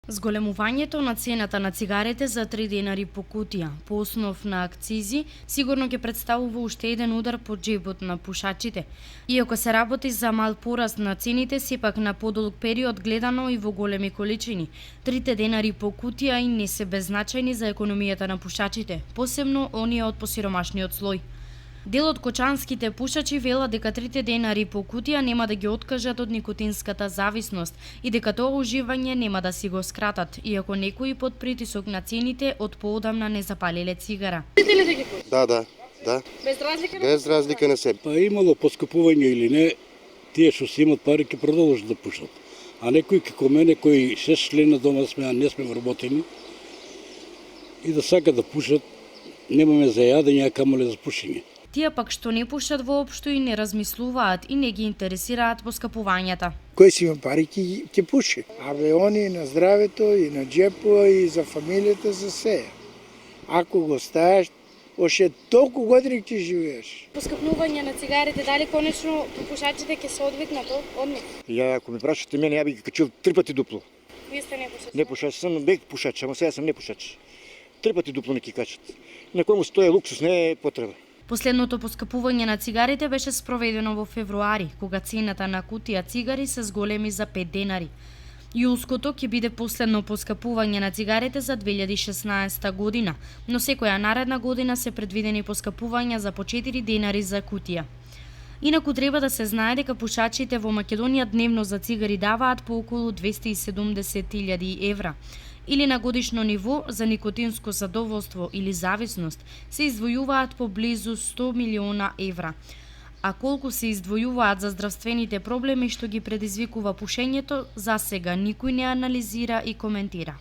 Зголемувањето на цената на цигарите за 3 денари по кутија, по основ на акцизи, сигурно ќе представува уште еден удар по џебот на пушачите. Иако се работи за мал пораст на цените, сепак на подолг период гледано и во големи количини. 3 денари по кутија и не се беззначајни за економијата на пушачите, посебно оние од посиромашниот слој. Дел од кочанските пушачи велат дека 3 денари по кутија нема да ги откажат од никотинската зависност и дека тоа уживање нема да си го скратат, иако некои под притисок на цените од поодамна не запалиле цигара. Да. Без разлика? Без разлика на себе. Па имало поскупување или не, тие што си имат пари ќе продолжат да пушат. А некои како мене кои 6 члена дома сме, а не сме вработени и да сакат да пушат, немаме за јадење, а камоле за пушење. Тие пак што не пушат воопшто и не размислуваат и не ги интересираат поскапувањата. Кој си има пари ќе пуши. Абе они на здравето и на џепот и за фамилијата за се. Ако го ставаш, още толку години ќе живееш. Поскапнување на цигарите, дали конечно пушачите ќе се одвикнат од нив? Ја ако ме прашате мене, ја би ги качил 3 пати дупло. Вие сте не пушач. Не пушач сум, бег пушач, ама сега сум не пушач. 3 пати дупло не ќе качат. На кој му стои луксус, не е потреба. Последното поскапување на цигарите беше спроведено во февруари, кога цената на кутија цигари се зголеми за 5 денари. Јулското ќе биде последно поскапување на цигарите за 2016 година, но секоја наредна година се предвидени поскапувања за по 4 денари за кутија. Инаку треба да се знае дека пушачите во Македонија дневно за цигари даваат по околу 270.000 евра, или на годишно ниво за никотинско задоволство или зависност се издвојуваат по близу 100 милиона евра. А колку се издвојуваат за здравствените проблеми што ги предизвикува пушењето, засега никој не анализира и коментира.